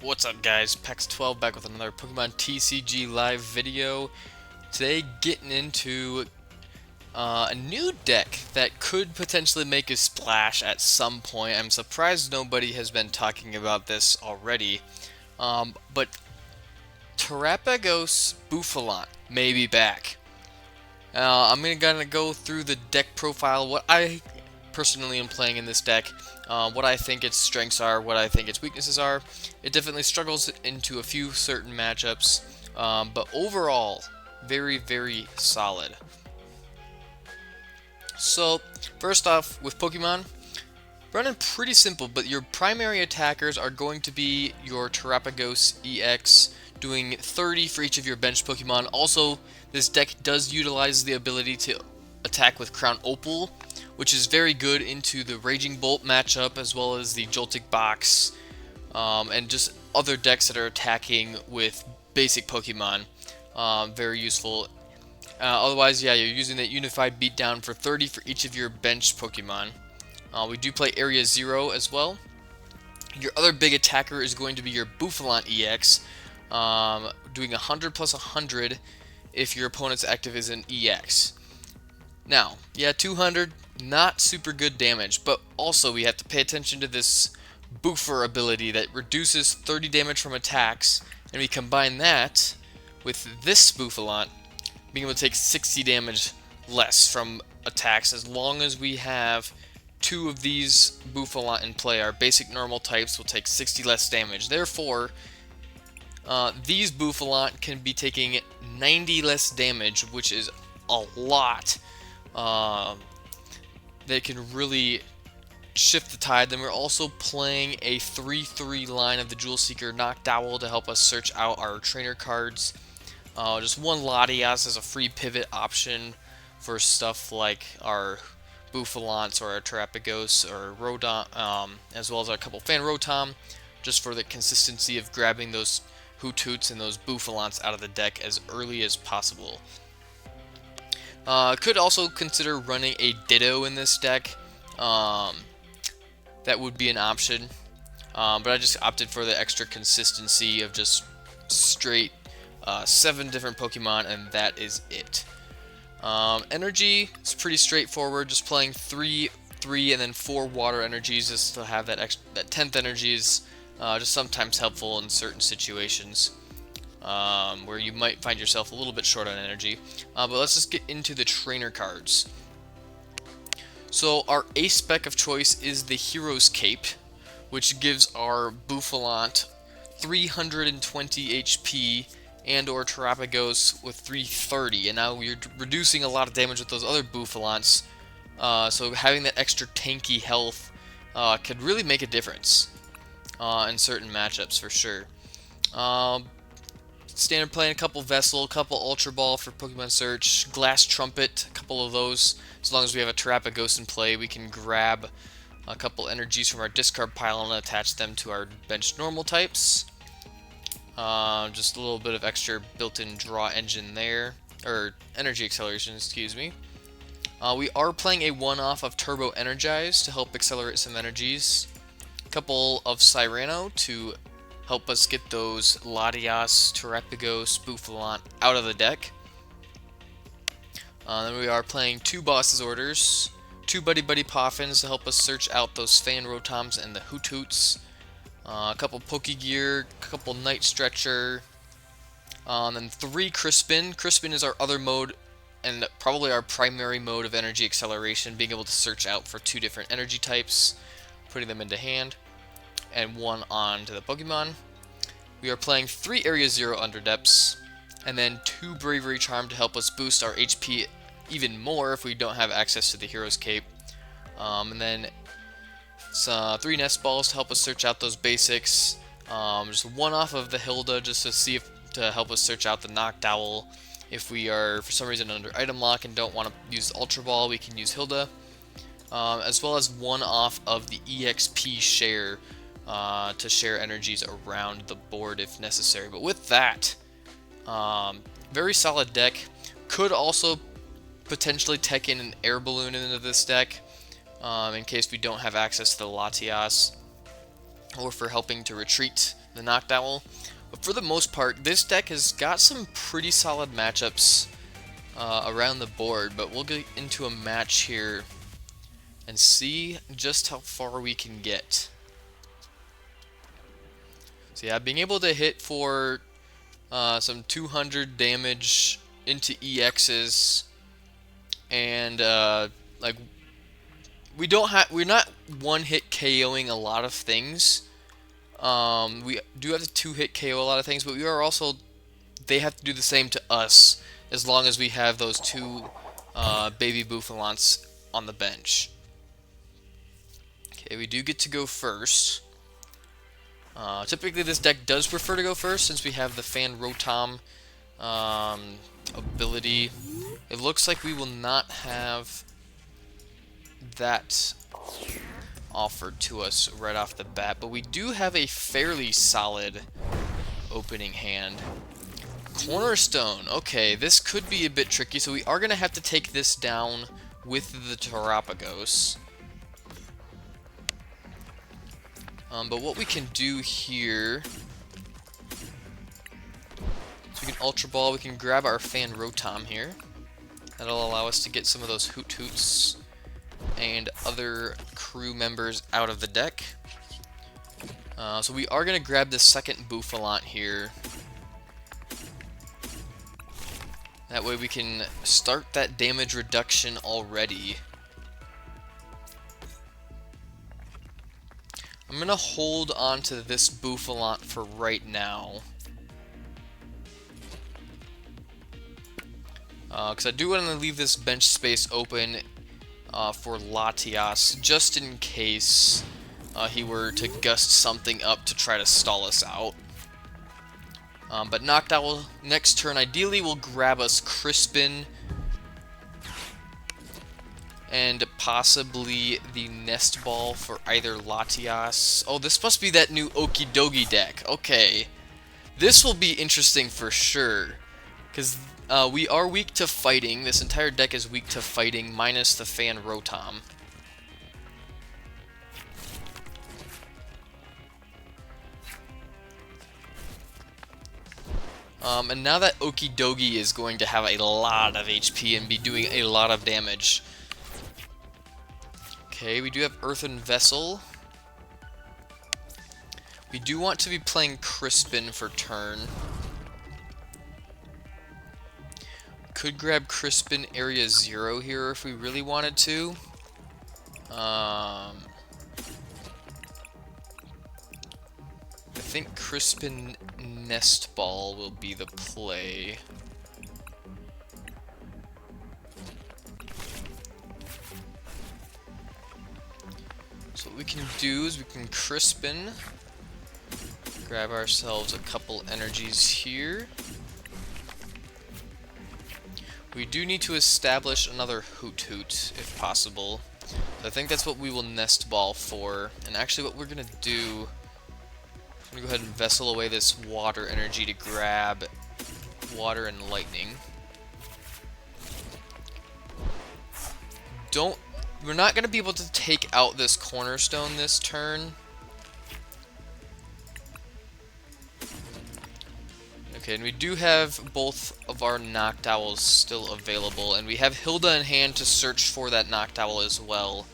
What's up guys, Pex12 back with another Pokemon TCG live video. Today getting into a new deck that could potentially make a splash at some point. I'm surprised nobody has been talking about this already. But Terapagos Bouffalant may be back. I'm gonna go through the deck profile, what I personally am playing in this deck, what I think its strengths are, what I think its weaknesses are. It definitely struggles into a few certain matchups, but overall, very, very solid. So, first off, with Pokemon, running pretty simple, but your primary attackers are going to be your Terapagos EX, doing 30 for each of your bench Pokemon. Also, this deck does utilize the ability to attack with Crown Opal, which is very good into the Raging Bolt matchup, as well as the Joltik Box, and just other decks that are attacking with basic Pokemon. Very useful. Otherwise, yeah, you're using that Unified Beatdown for 30 for each of your bench Pokemon. We do play Area 0 as well. Your other big attacker is going to be your Bouffalant EX, doing 100 plus 100 if your opponent's active is an EX. Now, yeah, 200, not super good damage, but also we have to pay attention to this Bouffer ability that reduces 30 damage from attacks, and we combine that with this Bouffalant being able to take 60 damage less from attacks as long as we have two of these Bouffalant in play. Our basic normal types will take 60 less damage. Therefore, these Bouffalant can be taking 90 less damage, which is a lot. They can really shift the tide. Then we're also playing a 3-3 line of the Jewel Seeker Noctowl to help us search out our trainer cards. Just one Latias as a free pivot option for stuff like our Bouffalants or our Terapagos or Rodon, as well as a couple Fan Rotom, just for the consistency of grabbing those Hoothoots and those Bouffalants out of the deck as early as possible. Could also consider running a Ditto in this deck. That would be an option, but I just opted for the extra consistency of just straight 7 different Pokemon, and that is it. Energy is pretty straightforward, just playing 3, and then 4 water energies just to have that 10th energy is just sometimes helpful in certain situations where you might find yourself a little bit short on energy. But let's just get into the trainer cards. So our ace spec of choice is the Hero's Cape, which gives our Bouffalant 320 HP and or Terapagos with 330, and now we're reducing a lot of damage with those other Bouffalants, so having that extra tanky health could really make a difference in certain matchups for sure. Standard playing a couple Vessel, a couple Ultra Ball for Pokemon Search, Glass Trumpet, a couple of those. As long as we have a Terapagos in play, we can grab a couple energies from our discard pile and attach them to our bench normal types. Just a little bit of extra built-in draw engine there, or energy acceleration, excuse me. We are playing a one-off of Turbo Energize to help accelerate some energies. A couple of Cyrano to help us get those Latias, Terapagos, Bouffalant out of the deck. Then we are playing 2 Boss's Orders, 2 Buddy Buddy Poffins to help us search out those Fan Rotoms and the Hoothoots. A couple Pokegear, a couple Night Stretcher, and then 3 Crispin. Crispin is our other mode, and probably our primary mode of energy acceleration, being able to search out for 2 different energy types, putting them into hand, and 1 onto the Pokemon. We are playing 3 Area 0 Underdepths, and then 2 Bravery Charm to help us boost our HP even more if we don't have access to the Hero's Cape. And then 3 Nest Balls to help us search out those basics. Just 1 off of the Hilda just to see to help us search out the Noctowl. If we are for some reason under item lock and don't want to use Ultra Ball, we can use Hilda. As well as 1 off of the EXP share to share energies around the board if necessary. But with that, very solid deck. Could also potentially tech in an air balloon into this deck in case we don't have access to the Latias, or for helping to retreat the Noctowl. But for the most part, this deck has got some pretty solid matchups around the board, but we'll get into a match here and see just how far we can get. So yeah, being able to hit for some 200 damage into EXs, and like we're not one-hit KOing a lot of things. We do have to two-hit KO a lot of things, but we are also, they have to do the same to us as long as we have those two baby Bouffalants on the bench. Okay, we do get to go first. Typically this deck does prefer to go first since we have the Fan Rotom ability. It looks like we will not have that offered to us right off the bat, but we do have a fairly solid opening hand. Cornerstone. Okay, this could be a bit tricky, so we are going to have to take this down with the Terapagos. But what we can do here, so we can Ultra Ball, we can grab our Fan Rotom here. That'll allow us to get some of those Hoot Hoots and other crew members out of the deck. So we are going to grab the second Bouffalant here. That way we can start that damage reduction already. I'm going to hold on to this Bouffalant for right now. Because I do want to leave this bench space open for Latias, just in case he were to gust something up to try to stall us out. But Noctowl next turn ideally will grab us Crispin and possibly the Nest Ball for either Latias. Oh, this must be that new Okie Dokie deck. Okay. This will be interesting for sure, because we are weak to fighting. This entire deck is weak to fighting, minus the Fan Rotom. And now that Okie Dokie is going to have a lot of HP and be doing a lot of damage. Okay, we do have Earthen Vessel. We do want to be playing Crispin for turn. Could grab Crispin Area 0 here if we really wanted to. I think Crispin Nest Ball will be the play. So what we can do is we can Crispin, grab ourselves a couple energies here. We do need to establish another Hoot Hoot if possible. So I think that's what we will Nest Ball for. And actually what we're going to do, I'm going to go ahead and Vessel away this water energy to grab Water and Lightning. We're not going to be able to take out this Cornerstone this turn. Okay, and we do have both of our Noctowls still available, and we have Hilda in hand to search for that Noctowl as well.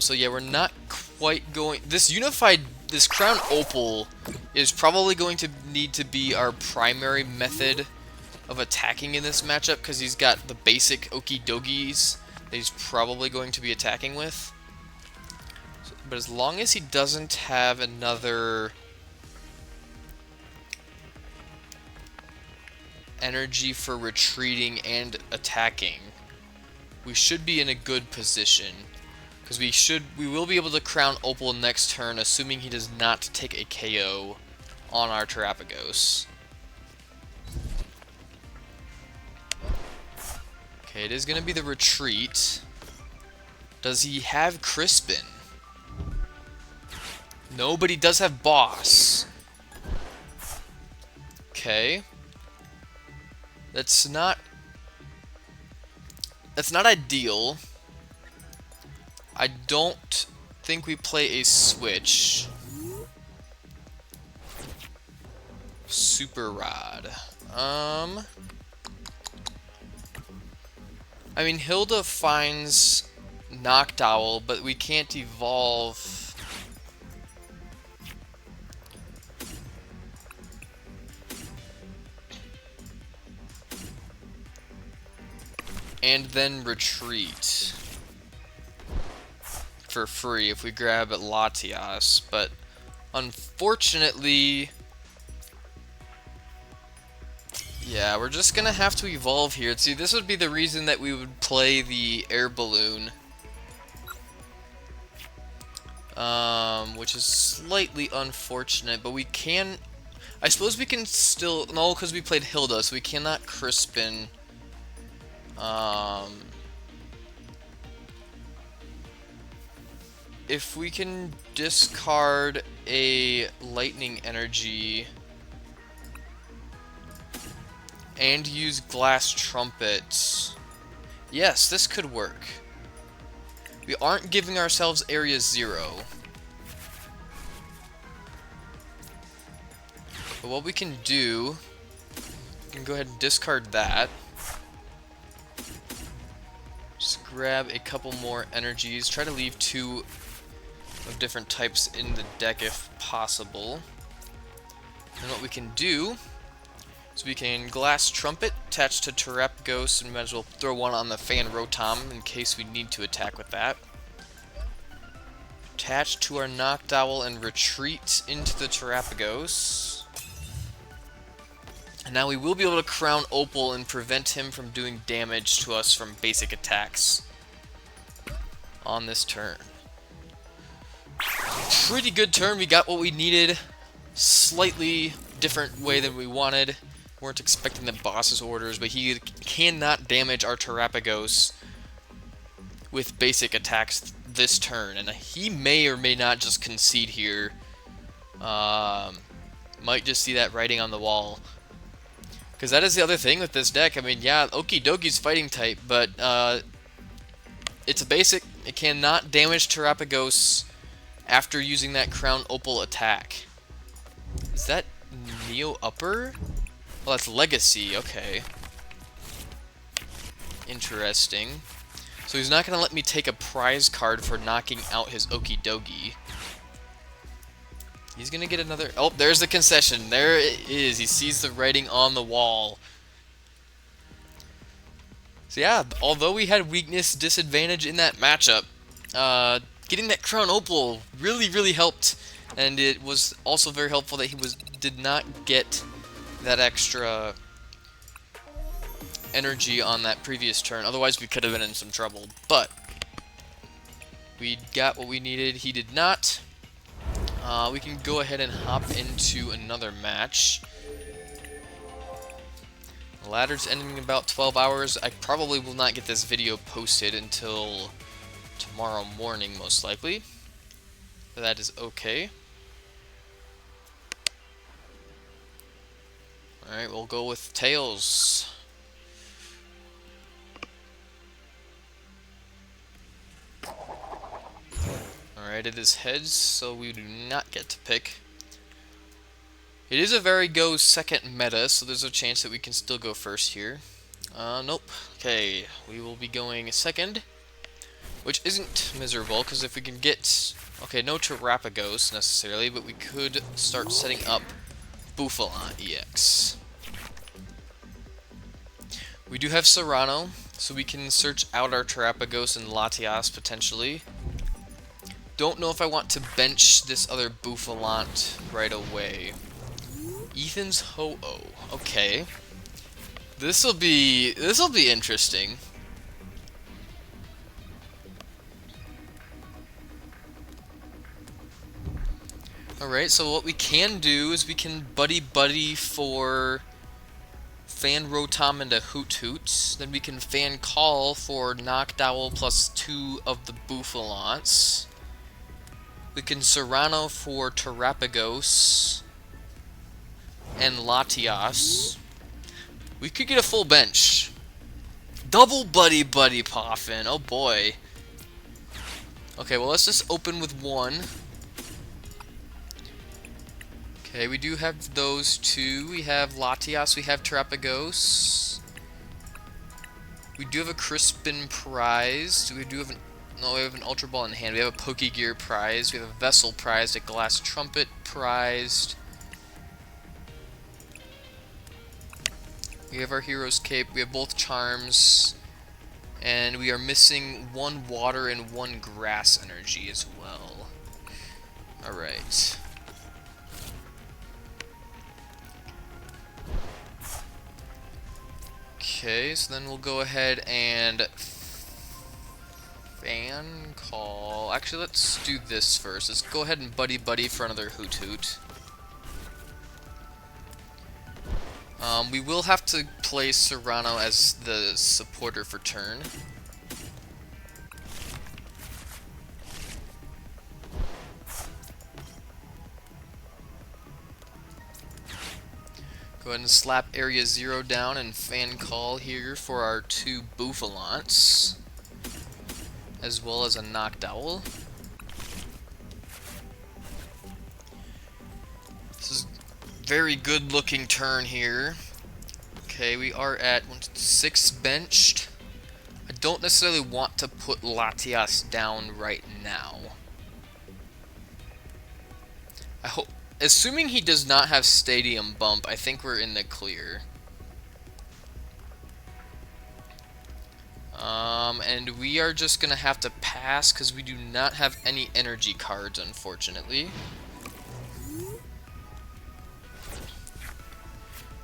So yeah, we're not quite going... This Crown Opal is probably going to need to be our primary method of attacking in this matchup, because he's got the basic Okie Dokies that he's probably going to be attacking with. But as long as he doesn't have another energy for retreating and attacking, we should be in a good position, because we will be able to Crown Opal next turn, assuming he does not take a KO on our Terapagos. Okay, it is going to be the retreat. Does he have Crispin? No, but he does have Boss. Okay. That's not ideal. I don't think we play a switch. Super Rod. I mean, Hilda finds Noctowl, but we can't evolve. And then retreat for free if we grab Latias, but unfortunately, yeah, we're just gonna have to evolve here. See, this would be the reason that we would play the air balloon, which is slightly unfortunate, but we can, I suppose we can still, no, because we played Hilda, so we cannot Crispin. If we can discard a lightning energy and use glass trumpet, yes, this could work. We aren't giving ourselves area 0. But what we can do, we can go ahead and discard that. Just grab a couple more energies. Try to leave 2 of different types in the deck if possible. And what we can do is we can Glass Trumpet, attach to Terapagos, and might as well throw one on the Fan Rotom in case we need to attack with that. Attach to our Noctowl and retreat into the Terapagos. And now we will be able to Crown Opal and prevent him from doing damage to us from basic attacks on this turn. Pretty good turn. We got what we needed. Slightly different way than we wanted. Weren't expecting the boss's orders, but he cannot damage our Terapagos with basic attacks this turn. And he may or may not just concede here. Might just see that writing on the wall. Because that is the other thing with this deck. I mean, yeah, Okie Doki's fighting type, but it's a basic. It cannot damage Terapagos after using that Crown Opal attack. Is that Neo Upper? Well, that's Legacy. Okay. Interesting. So he's not going to let me take a prize card for knocking out his Okie Doki. He's going to get another... Oh, there's the concession. There it is. He sees the writing on the wall. So yeah, although we had weakness disadvantage in that matchup, getting that Crown Opal really helped. And it was also very helpful that he did not get that extra energy on that previous turn. Otherwise, we could have been in some trouble. But we got what we needed. He did not. We can go ahead and hop into another match. The ladder's ending in about 12 hours. I probably will not get this video posted until tomorrow morning, most likely. But that is okay. Alright, we'll go with Tails. Alright, it is heads, so we do not get to pick. It is a very go second meta, so there's a chance that we can still go first here. Nope. Okay, we will be going second, which isn't miserable, because if we can get... Okay, no Terapagos necessarily, but we could start setting up Bouffalant EX. We do have Serrano, so we can search out our Terapagos and Latias potentially. Don't know if I want to bench this other Bouffalant right away. Ethan's Ho-Oh. Okay. This'll be interesting. Alright, so what we can do is we can buddy for Fan Rotom into Hoot Hoot. Then we can Fan Call for Noctowl plus 2 of the Bouffalants. We can Serrano for Terapagos and Latias. We could get a full bench. Double Buddy Poffin. Oh boy. Okay, well let's just open with one. Okay, we do have those two. We have Latias, we have Terapagos. We do have a Crispin prize. We do have an... No, we have an Ultra Ball in hand. We have a Pokegear prized. We have a Vessel prized, a Glass Trumpet prized. We have our Hero's Cape. We have both Charms. And we are missing one Water and one Grass energy as well. Alright. Okay, so then we'll go ahead and fan call. Actually, let's do this first. Let's go ahead and buddy for another Hoot Hoot. We will have to play Serrano as the supporter for turn. Go ahead and slap Area 0 down and fan call here for our two Bouffalants, as well as a Noctowl. This is a very good looking turn here. Okay, we are at 6 benched. I don't necessarily want to put Latias down right now. I hope, assuming he does not have Stadium Bump, I think we're in the clear. And we are just gonna have to pass because we do not have any energy cards, unfortunately.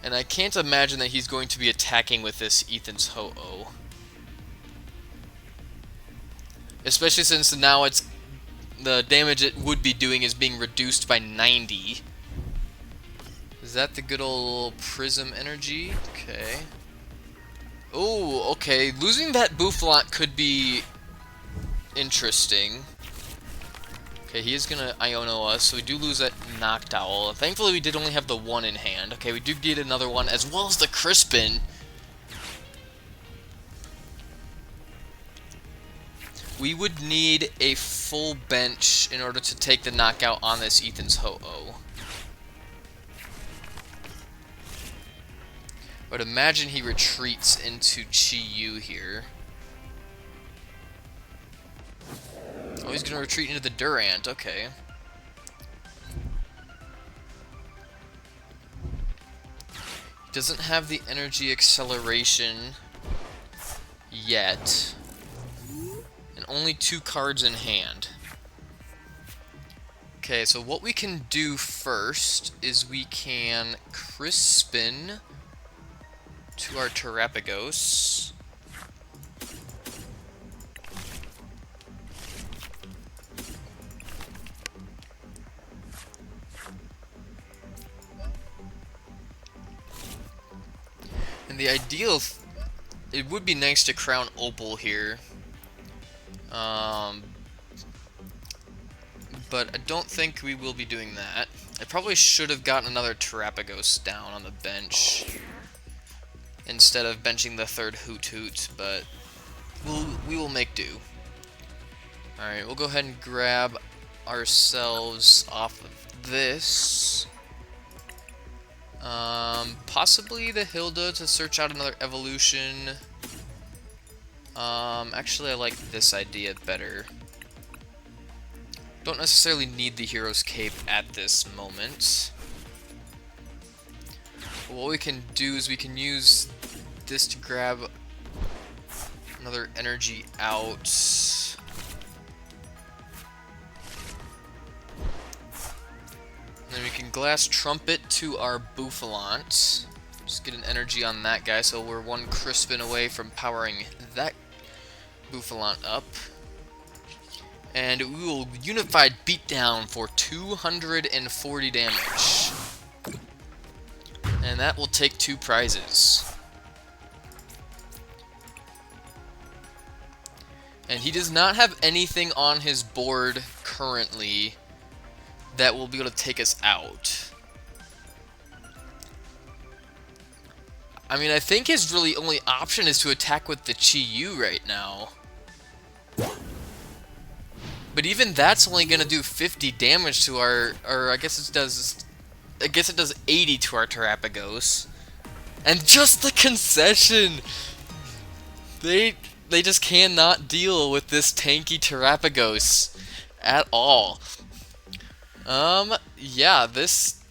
And I can't imagine that he's going to be attacking with this Ethan's Ho-Oh. Especially since now it's the damage it would be doing is being reduced by 90. Is that the good old Prism energy? Okay. Oh, okay. Losing that Bouffalant could be interesting. Okay, he is gonna Iono us, so we do lose that Noctowl. Thankfully, we did only have the one in hand. Okay, we do get another one, as well as the Crispin. We would need a full bench in order to take the knockout on this Ethan's Ho-Oh. But imagine he retreats into Chi-Yu here. Oh, he's gonna retreat into the Durant, okay. He doesn't have the energy acceleration yet. And only 2 cards in hand. Okay, so what we can do first is we can Crispin to our Terapagos. And the ideal, it would be nice to crown Opal here. But I don't think we will be doing that. I probably should have gotten another Terapagos down on the bench instead of benching the third Hoot Hoot, but we will make do. Alright, we'll go ahead and grab ourselves off of this. Possibly the Hilda to search out another evolution. Actually I like this idea better. Don't necessarily need the Hero's Cape at this moment. But what we can do is we can use this to grab another energy out. And then we can Glass Trumpet to our Bouffalant. Just get an energy on that guy, so we're 1 Crispin away from powering that Bouffalant up. And we will Unified Beatdown for 240 damage. And that will take 2 prizes. And he does not have anything on his board currently that will be able to take us out. I mean, I think his really only option is to attack with the Chi-Yu right now. But even that's only going to do 50 damage to our... Or I guess it does I guess it does 80 to our Terapagos. And just the concession! They just cannot deal with this tanky Terapagos at all. Yeah, this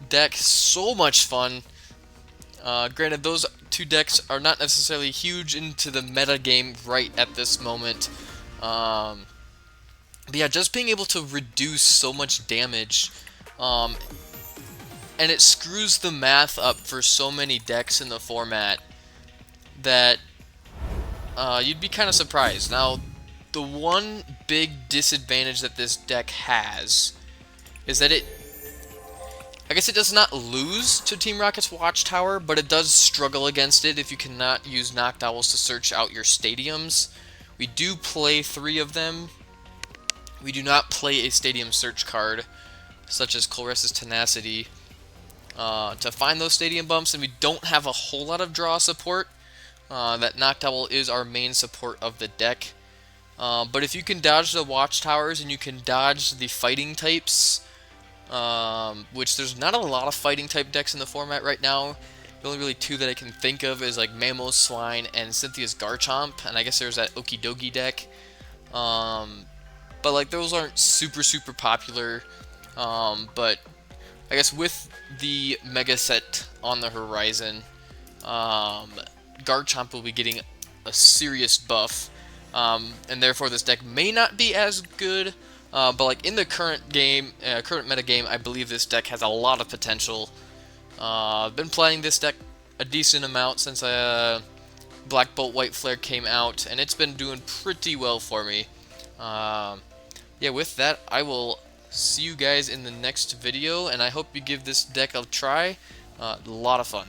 deck is so much fun. Granted, those two decks are not necessarily huge into the meta game right at this moment. But yeah, just being able to reduce so much damage, and it screws the math up for so many decks in the format that you'd be kind of surprised. Now, the one big disadvantage that this deck has is that I guess it does not lose to Team Rocket's Watchtower, but it does struggle against it if you cannot use Noctowls to search out your stadiums. We do play 3 of them. We do not play a stadium search card, such as Colress's Tenacity, to find those stadium bumps, and we don't have a whole lot of draw support. That Noctowl is our main support of the deck. But if you can dodge the Watchtowers and you can dodge the fighting types, which there's not a lot of fighting type decks in the format right now. The only really 2 that I can think of is like Mammo's Swine and Cynthia's Garchomp, and I guess there's that Okidogi deck. But like those aren't super popular. But I guess with the Mega Set on the horizon, Garchomp will be getting a serious buff, and therefore this deck may not be as good. But like in the current game, current meta game, I believe this deck has a lot of potential. I've been playing this deck a decent amount since Black Bolt White Flare came out, and it's been doing pretty well for me. Yeah, with that, I will see you guys in the next video, and I hope you give this deck a try. A lot of fun.